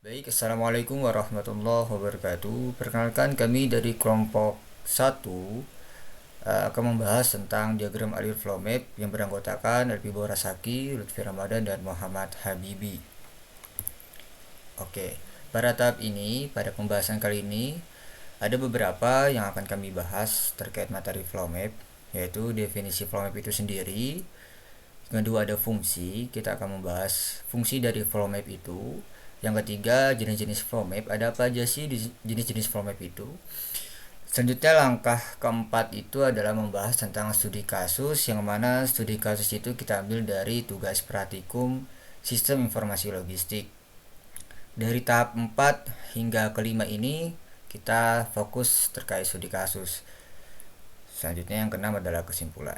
Baik, Assalamualaikum warahmatullahi wabarakatuh. Perkenalkan kami dari kelompok satu akan membahas tentang diagram alir flow map yang beranggotakan Elvi Borasaki, Lutfi Ramadan, dan Muhammad Habibi. Oke, pada tahap ini, pada pembahasan kali ini, ada beberapa yang akan kami bahas terkait materi flow map, yaitu definisi flow map itu sendiri. Kedua ada fungsi, kita akan membahas fungsi dari flow map itu. Yang ketiga, jenis-jenis flow map. Ada apa aja sih di jenis-jenis flow map itu? Selanjutnya langkah keempat itu adalah membahas tentang studi kasus, yang mana studi kasus itu kita ambil dari tugas praktikum sistem informasi logistik. Dari tahap 4 hingga kelima ini kita fokus terkait studi kasus. Selanjutnya yang keenam adalah kesimpulan.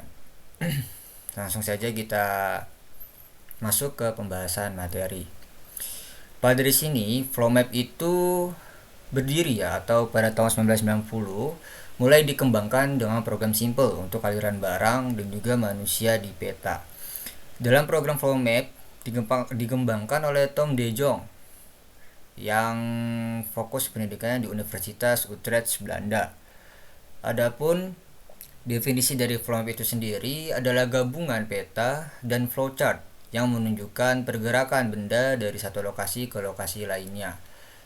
Langsung saja kita masuk ke pembahasan materi. Pada dari sini, flow map itu berdiri ya, atau pada tahun 1990 mulai dikembangkan dengan program simple untuk aliran barang dan juga manusia di peta. Dalam program flow map dikembangkan oleh Tom De Jong yang fokus pendidikannya di Universitas Utrecht, Belanda. Adapun definisi dari flow map itu sendiri adalah gabungan peta dan flowchart yang menunjukkan pergerakan benda dari satu lokasi ke lokasi lainnya,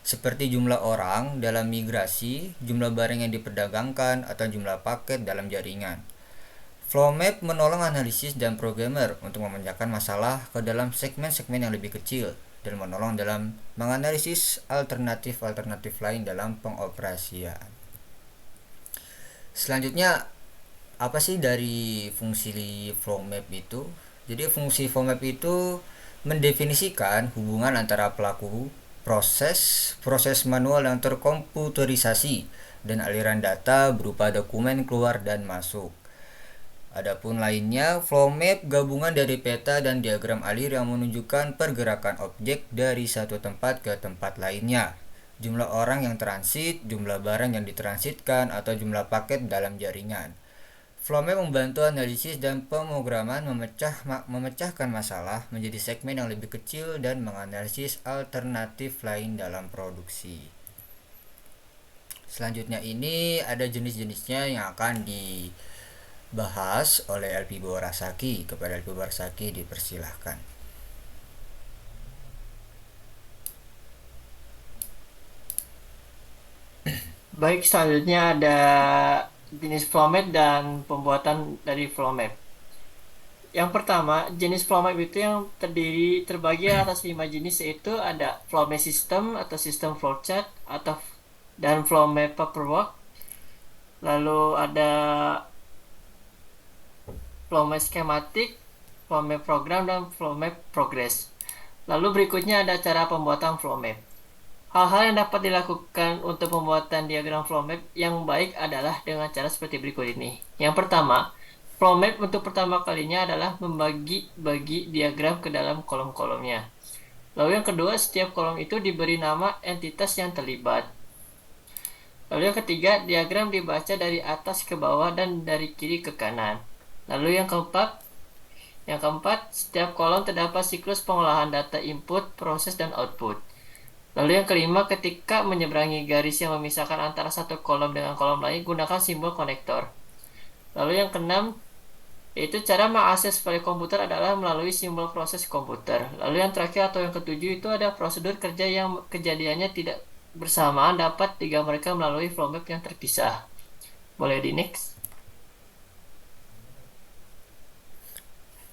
seperti jumlah orang dalam migrasi, jumlah barang yang diperdagangkan, atau jumlah paket dalam jaringan. Flow map menolong analisis dan programmer untuk memecahkan masalah ke dalam segmen-segmen yang lebih kecil dan menolong dalam menganalisis alternatif-alternatif lain dalam pengoperasian. Selanjutnya, apa sih dari fungsi flow map itu? Jadi fungsi flow map itu mendefinisikan hubungan antara pelaku proses manual yang terkomputerisasi dan aliran data berupa dokumen keluar dan masuk. Adapun lainnya, flow map gabungan dari peta dan diagram alir yang menunjukkan pergerakan objek dari satu tempat ke tempat lainnya, jumlah orang yang transit, jumlah barang yang ditransitkan, atau jumlah paket dalam jaringan. Flow map membantu analisis dan pemrograman memecahkan masalah menjadi segmen yang lebih kecil dan menganalisis alternatif lain dalam produksi. Selanjutnya ini ada jenis-jenisnya yang akan dibahas oleh LP Borasaki. Kepada LP Borasaki dipersilahkan. Baik, selanjutnya ada jenis flow map dan pembuatan dari flow map. Yang pertama, jenis flow map itu yang terbagi atas 5 jenis, yaitu ada flow map system atau sistem flowchart atau dan flow map paperwork. Lalu ada flow map schematic, flow map program, dan flow map progress. Lalu berikutnya ada cara pembuatan flow map. Hal-hal yang dapat dilakukan untuk pembuatan diagram flow map yang baik adalah dengan cara seperti berikut ini. Yang pertama, flow map untuk pertama kalinya adalah membagi-bagi diagram ke dalam kolom-kolomnya. Lalu yang kedua, setiap kolom itu diberi nama entitas yang terlibat. Lalu yang ketiga, diagram dibaca dari atas ke bawah dan dari kiri ke kanan. Lalu yang keempat, setiap kolom terdapat siklus pengolahan data input, proses, dan output. Lalu yang kelima, ketika menyeberangi garis yang memisahkan antara satu kolom dengan kolom lain, gunakan simbol konektor. Lalu yang keenam, yaitu cara mengakses file komputer adalah melalui simbol proses komputer. Lalu yang terakhir atau yang ketujuh itu ada prosedur kerja yang kejadiannya tidak bersamaan dapat digambarkan melalui flow map yang terpisah. Boleh di next.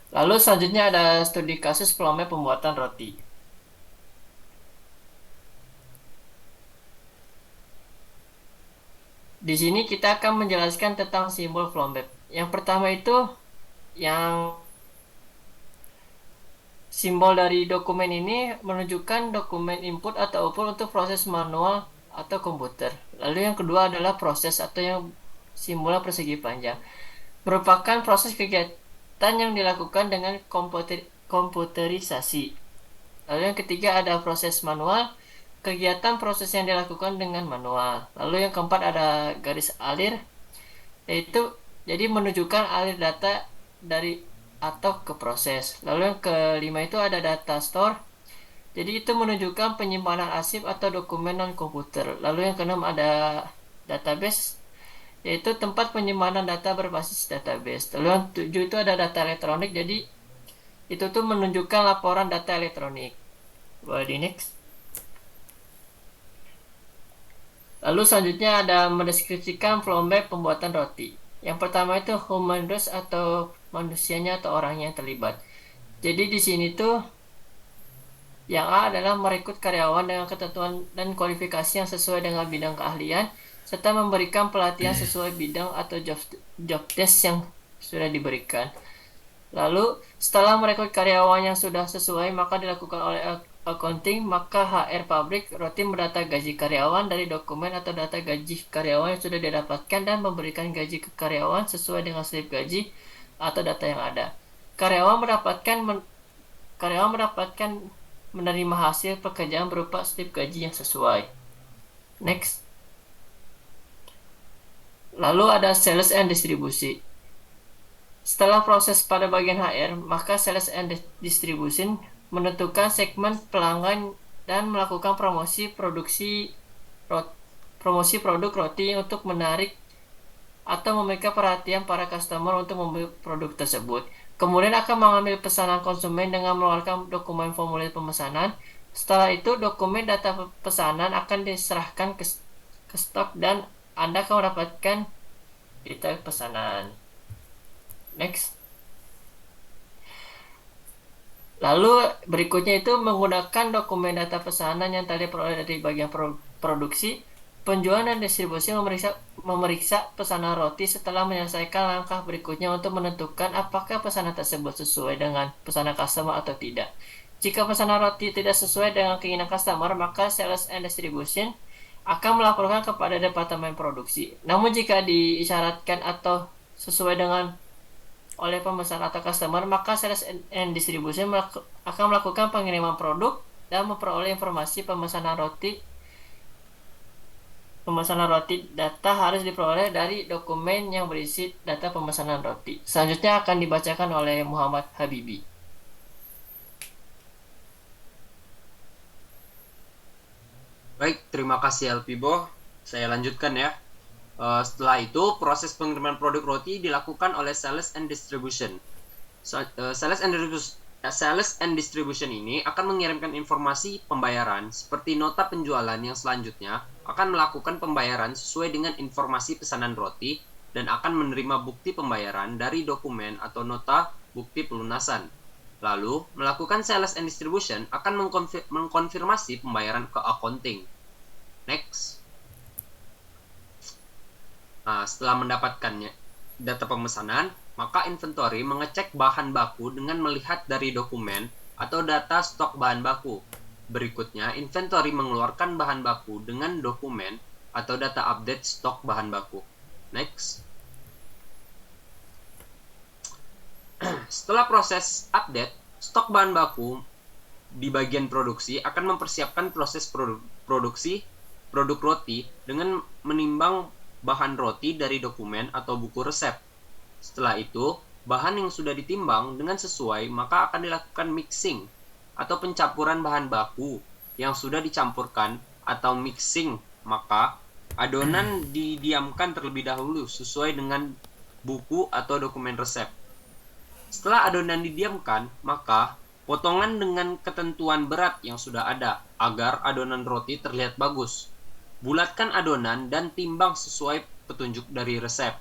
Lalu selanjutnya ada studi kasus flow map pembuatan roti. Di sini kita akan menjelaskan tentang simbol flow map. Yang pertama itu yang simbol dari dokumen ini menunjukkan dokumen input atau output untuk proses manual atau komputer. Lalu yang kedua adalah proses atau yang simbolnya persegi panjang. Merupakan proses kegiatan yang dilakukan dengan komputerisasi. Lalu yang ketiga ada proses manual, kegiatan proses yang dilakukan dengan manual. Lalu yang keempat ada garis alir, yaitu jadi menunjukkan alir data dari atau ke proses. Lalu yang kelima itu ada data store, Jadi itu menunjukkan penyimpanan arsip atau dokumen non-komputer. Lalu yang keenam ada database, yaitu tempat penyimpanan data berbasis database. Lalu yang tujuh itu ada data elektronik, jadi itu tuh menunjukkan laporan data elektronik. Boleh di next. Lalu selanjutnya ada mendeskripsikan flow map pembuatan roti. Yang pertama itu human resource atau manusianya atau orangnya yang terlibat. Jadi di sini tuh yang A adalah merekrut karyawan dengan ketentuan dan kualifikasi yang sesuai dengan bidang keahlian, serta memberikan pelatihan sesuai bidang atau job desk yang sudah diberikan. Lalu, setelah merekrut karyawan yang sudah sesuai, maka dilakukan oleh accounting, maka HR pabrik rutin mendata gaji karyawan dari dokumen atau data gaji karyawan yang sudah didapatkan dan memberikan gaji ke karyawan sesuai dengan slip gaji atau data yang ada. Karyawan mendapatkan menerima hasil pekerjaan berupa slip gaji yang sesuai. Next. Lalu ada sales and distribusi. Setelah proses pada bagian HR, maka sales and distribution menentukan segmen pelanggan dan melakukan promosi produk roti untuk menarik atau memikat perhatian para customer untuk membeli produk tersebut. Kemudian akan mengambil pesanan konsumen dengan mengeluarkan dokumen formulir pemesanan. Setelah itu, dokumen data pesanan akan diserahkan ke stok dan Anda akan mendapatkan detail pesanan. Next. Lalu berikutnya itu menggunakan dokumen data pesanan yang tadi peroleh dari bagian produksi, penjualan dan distribusi memeriksa pesanan roti setelah menyelesaikan langkah berikutnya untuk menentukan apakah pesanan tersebut sesuai dengan pesanan customer atau tidak. Jika pesanan roti tidak sesuai dengan keinginan customer, maka sales and distribution akan melaporkan kepada departemen produksi. Namun jika diisyaratkan atau sesuai dengan oleh pemesan atau customer, maka sales and distribution akan melakukan pengiriman produk dan memperoleh informasi pemesanan roti. Data harus diperoleh dari dokumen yang berisi data pemesanan roti. Selanjutnya akan dibacakan oleh Muhammad Habibi. Baik, terima kasih Alpibo. Saya lanjutkan ya. Setelah itu, proses pengiriman produk roti dilakukan oleh sales and distribution. Sales and distribution ini akan mengirimkan informasi pembayaran seperti nota penjualan yang selanjutnya akan melakukan pembayaran sesuai dengan informasi pesanan roti dan akan menerima bukti pembayaran dari dokumen atau nota bukti pelunasan. Lalu, melakukan sales and distribution akan mengkonfirmasi pembayaran ke accounting. Next. Nah, setelah mendapatkannya data pemesanan, maka inventory mengecek bahan baku dengan melihat dari dokumen atau data stok bahan baku. Berikutnya, inventory mengeluarkan bahan baku dengan dokumen atau data update stok bahan baku. Next. Setelah proses update, stok bahan baku di bagian produksi akan mempersiapkan proses produksi produk roti dengan menimbang bahan roti dari dokumen atau buku resep. Setelah itu, bahan yang sudah ditimbang dengan sesuai maka akan dilakukan mixing atau pencampuran bahan baku yang sudah dicampurkan atau mixing, maka adonan didiamkan terlebih dahulu sesuai dengan buku atau dokumen resep. Setelah adonan didiamkan, maka potongan dengan ketentuan berat yang sudah ada agar adonan roti terlihat bagus. Bulatkan adonan dan timbang sesuai petunjuk dari resep.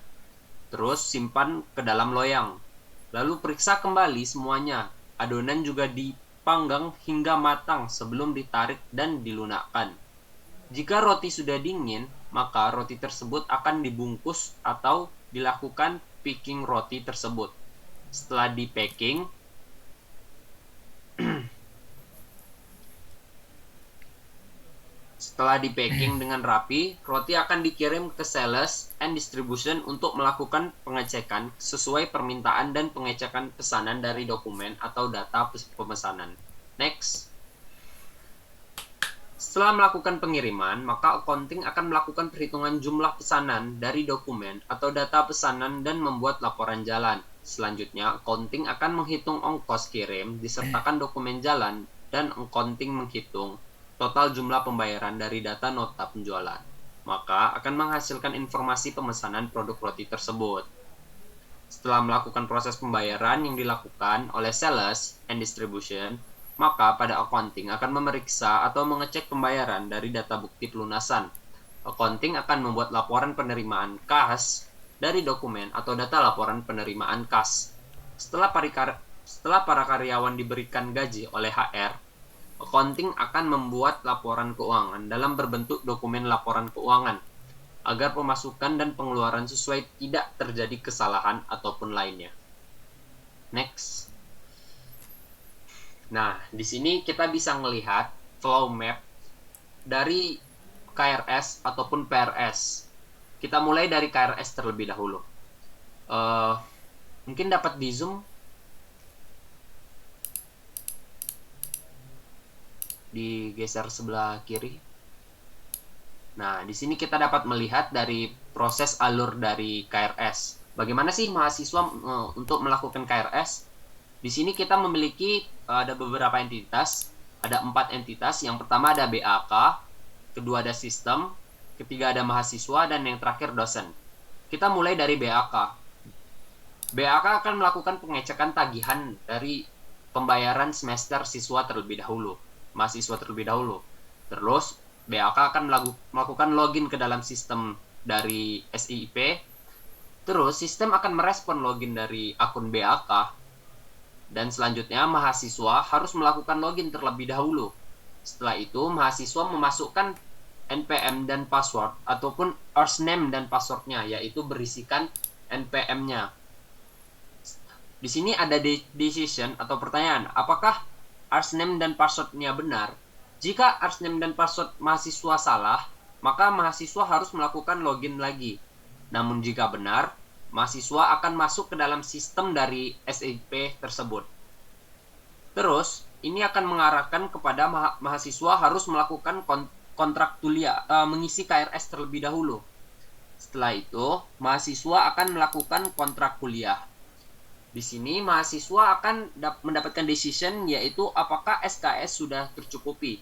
Terus simpan ke dalam loyang. Lalu periksa kembali semuanya. Adonan juga dipanggang hingga matang sebelum ditarik dan dilunakkan. Jika roti sudah dingin, maka roti tersebut akan dibungkus atau dilakukan picking roti tersebut. Setelah di-packing, dengan rapi, roti akan dikirim ke sales and distribution untuk melakukan pengecekan sesuai permintaan dan pengecekan pesanan dari dokumen atau data pemesanan. Next. Setelah melakukan pengiriman, maka accounting akan melakukan perhitungan jumlah pesanan dari dokumen atau data pesanan dan membuat laporan jalan. Selanjutnya, accounting akan menghitung ongkos kirim disertakan dokumen jalan dan accounting menghitung total jumlah pembayaran dari data nota penjualan, maka akan menghasilkan informasi pemesanan produk roti tersebut. Setelah melakukan proses pembayaran yang dilakukan oleh sales and distribution, maka pada accounting akan memeriksa atau mengecek pembayaran dari data bukti pelunasan. Accounting akan membuat laporan penerimaan kas dari dokumen atau data laporan penerimaan kas. Setelah para karyawan diberikan gaji oleh HR, accounting akan membuat laporan keuangan dalam berbentuk dokumen laporan keuangan agar pemasukan dan pengeluaran sesuai, tidak terjadi kesalahan ataupun lainnya. Next. Nah, di sini kita bisa melihat flow map dari KRS ataupun PRS. Kita mulai dari KRS terlebih dahulu. Mungkin dapat di zoom, digeser sebelah kiri. Nah, di sini kita dapat melihat dari proses alur dari KRS. Bagaimana sih mahasiswa untuk melakukan KRS? Di sini kita memiliki ada beberapa entitas, ada 4 entitas. Yang pertama ada BAK, kedua ada sistem, ketiga ada mahasiswa, dan yang terakhir dosen. Kita mulai dari BAK. BAK akan melakukan pengecekan tagihan dari pembayaran semester siswa terlebih dahulu, mahasiswa terlebih dahulu. Terus BAK akan melakukan login ke dalam sistem dari SIP. Terus sistem akan merespon login dari akun BAK. Dan selanjutnya mahasiswa harus melakukan login terlebih dahulu. Setelah itu mahasiswa memasukkan NPM dan password ataupun username dan passwordnya, yaitu berisikan NPM-nya. Di sini ada decision atau pertanyaan, apakah username dan passwordnya benar? Jika username dan password mahasiswa salah, maka mahasiswa harus melakukan login lagi. Namun jika benar, mahasiswa akan masuk ke dalam sistem dari SIP tersebut. Terus, ini akan mengarahkan kepada mahasiswa harus melakukan kontrak kuliah, mengisi KRS terlebih dahulu. Setelah itu, mahasiswa akan melakukan kontrak kuliah. Di sini, mahasiswa akan mendapatkan decision, yaitu apakah SKS sudah tercukupi.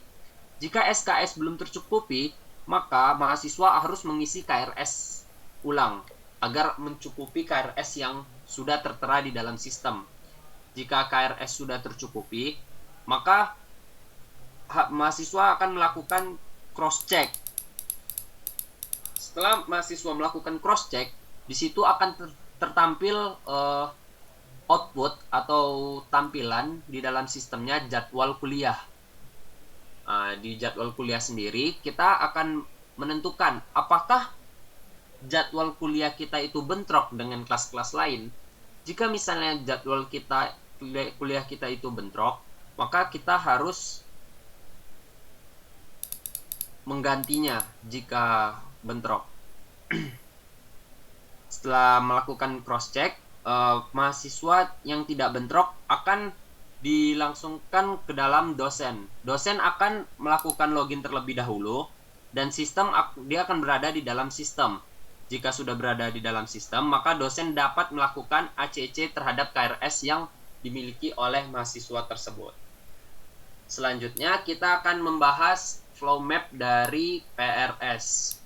Jika SKS belum tercukupi, maka mahasiswa harus mengisi KRS ulang agar mencukupi KRS yang sudah tertera di dalam sistem. Jika KRS sudah tercukupi, maka mahasiswa akan melakukan cross-check. Setelah mahasiswa melakukan cross-check, di situ akan tertampil output atau tampilan di dalam sistemnya jadwal kuliah. Di jadwal kuliah sendiri, kita akan menentukan apakah jadwal kuliah kita itu bentrok dengan kelas-kelas lain. Jika misalnya jadwal kuliah kita itu bentrok, maka kita harus menggantinya jika bentrok. Setelah melakukan cross-check, mahasiswa yang tidak bentrok akan dilangsungkan ke dalam dosen. Dosen akan melakukan login terlebih dahulu, dan sistem dia akan berada di dalam sistem. Jika sudah berada di dalam sistem, maka dosen dapat melakukan ACC terhadap KRS yang dimiliki oleh mahasiswa tersebut. Selanjutnya, kita akan membahas flow map dari PRS.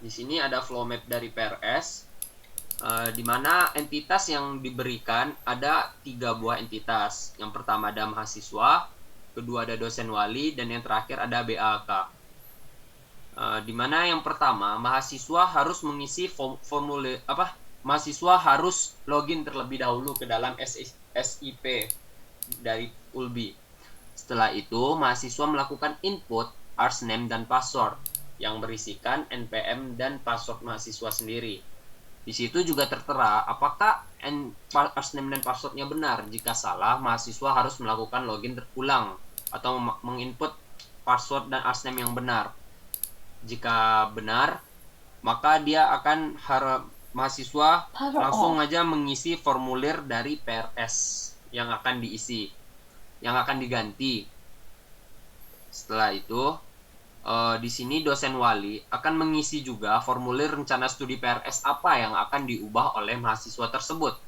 Di sini ada flow map dari PRS, di mana entitas yang diberikan ada 3 buah entitas. Yang pertama ada mahasiswa, kedua ada dosen wali, dan yang terakhir ada BAK. Di mana yang pertama mahasiswa harus mengisi formulir mahasiswa harus login terlebih dahulu ke dalam SIP dari ULBI. Setelah itu mahasiswa melakukan input username dan password yang berisikan NPM dan password mahasiswa sendiri. Di situ juga tertera apakah username dan passwordnya benar. Jika salah, mahasiswa harus melakukan login terulang atau menginput password dan username yang benar. Jika benar, maka dia akan mahasiswa langsung aja mengisi formulir dari PRS yang akan diisi, yang akan diganti. Setelah itu, di sini dosen wali akan mengisi juga formulir rencana studi PRS apa yang akan diubah oleh mahasiswa tersebut.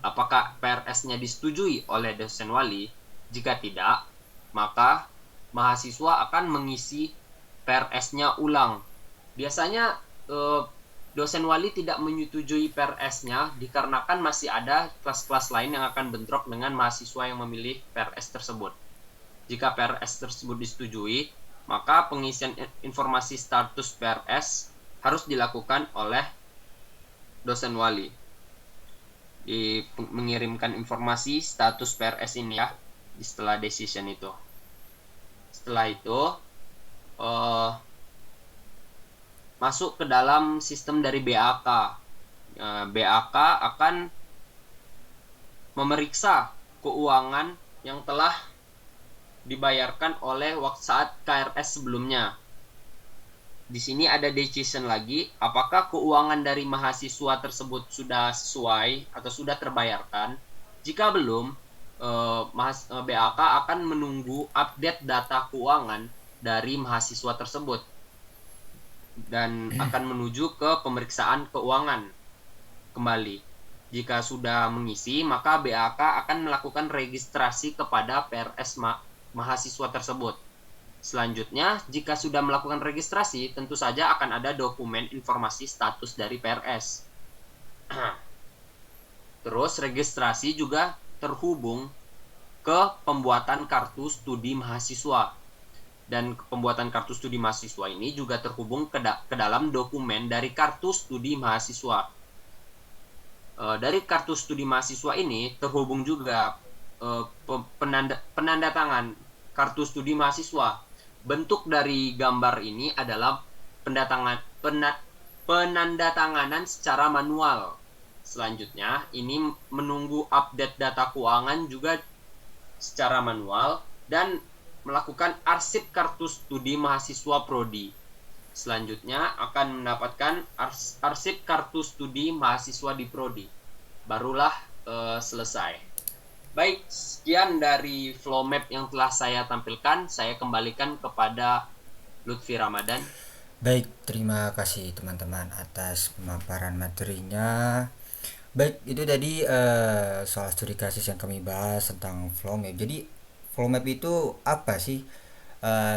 apakah PRS-nya disetujui oleh dosen wali. Jika tidak, maka mahasiswa akan mengisi PRS-nya ulang. Biasanya dosen wali tidak menyetujui PRS-nya dikarenakan masih ada kelas-kelas lain yang akan bentrok dengan mahasiswa yang memilih PRS tersebut. Jika PRS tersebut disetujui, maka pengisian informasi status PRS harus dilakukan oleh dosen wali. Mengirimkan informasi status PRS ini ya setelah decision itu. Setelah itu masuk ke dalam sistem dari BAK. BAK akan memeriksa keuangan yang telah dibayarkan oleh saat KRS sebelumnya. Di sini ada decision lagi, apakah keuangan dari mahasiswa tersebut sudah sesuai atau sudah terbayarkan. Jika belum, BAK akan menunggu update data keuangan dari mahasiswa tersebut dan akan menuju ke pemeriksaan keuangan kembali. Jika sudah mengisi, maka BAK akan melakukan registrasi kepada PRS mahasiswa tersebut. Selanjutnya, jika sudah melakukan registrasi, tentu saja akan ada dokumen informasi status dari PRS. Terus, registrasi juga terhubung ke pembuatan kartu studi mahasiswa. Dan pembuatan kartu studi mahasiswa ini juga terhubung ke dalam dokumen dari kartu studi mahasiswa. Dari kartu studi mahasiswa ini terhubung juga penanda tangan kartu studi mahasiswa. Bentuk dari gambar ini adalah penandatanganan secara manual. Selanjutnya, ini menunggu update data keuangan juga secara manual dan melakukan arsip kartu studi mahasiswa prodi. Selanjutnya akan mendapatkan arsip kartu studi mahasiswa di prodi. Barulah selesai. Baik, sekian dari flow map yang telah saya tampilkan. Saya kembalikan kepada Lutfi Ramadan. Baik, terima kasih teman-teman atas pemaparan materinya. Baik, itu tadi soal studi kasus yang kami bahas tentang flow map. Jadi flow map itu apa sih?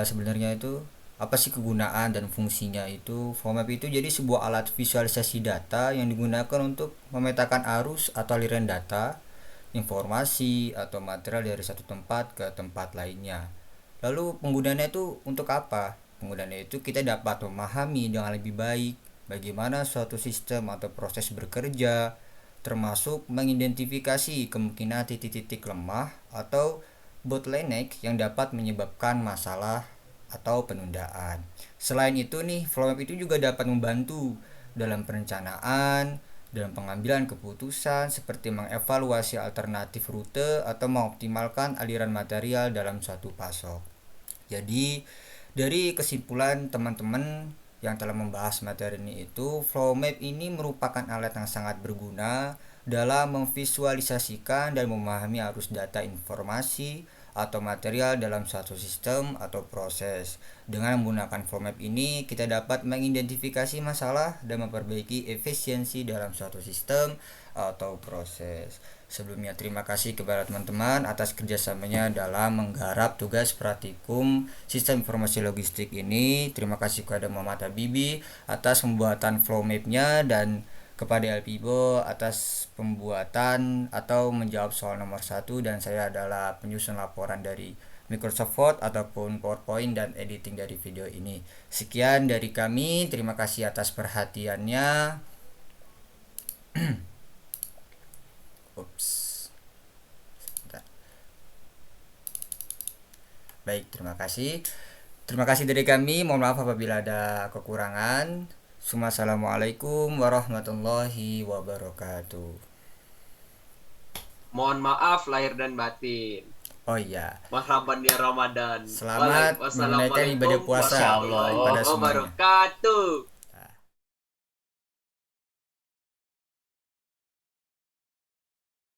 Sebenarnya itu apa sih kegunaan dan fungsinya itu? Flow map itu jadi sebuah alat visualisasi data yang digunakan untuk memetakan arus atau aliran data, informasi atau material dari satu tempat ke tempat lainnya. Lalu penggunaannya itu untuk apa? Penggunaannya itu kita dapat memahami dengan lebih baik bagaimana suatu sistem atau proses bekerja, termasuk mengidentifikasi kemungkinan titik-titik lemah atau bottleneck yang dapat menyebabkan masalah atau penundaan. Selain itu nih, flow map itu juga dapat membantu dalam perencanaan, dalam pengambilan keputusan seperti mengevaluasi alternatif rute atau mengoptimalkan aliran material dalam suatu pasok. Jadi, dari kesimpulan teman-teman yang telah membahas materi ini itu, flow map ini merupakan alat yang sangat berguna dalam memvisualisasikan dan memahami arus data informasi atau material dalam suatu sistem atau proses. Dengan menggunakan flow map ini, kita dapat mengidentifikasi masalah dan memperbaiki efisiensi dalam suatu sistem atau proses. Sebelumnya terima kasih kepada teman-teman atas kerjasamanya dalam menggarap tugas praktikum sistem informasi logistik ini. Terima kasih kepada Muhammad Habibi atas pembuatan flow map-nya dan kepada LPIBO atas pembuatan atau menjawab soal nomor 1, dan saya adalah penyusun laporan dari Microsoft Word ataupun PowerPoint dan editing dari video ini. Sekian dari kami, terima kasih atas perhatiannya. Ups. Baik, terima kasih. Terima kasih dari kami. Mohon maaf apabila ada kekurangan. Assalamualaikum warahmatullahi wabarakatuh. Mohon maaf lahir dan batin. Oh iya. Marhaban ya Ramadan. Selamat menunaikan ibadah puasa pada semuanya. Wabarakatuh.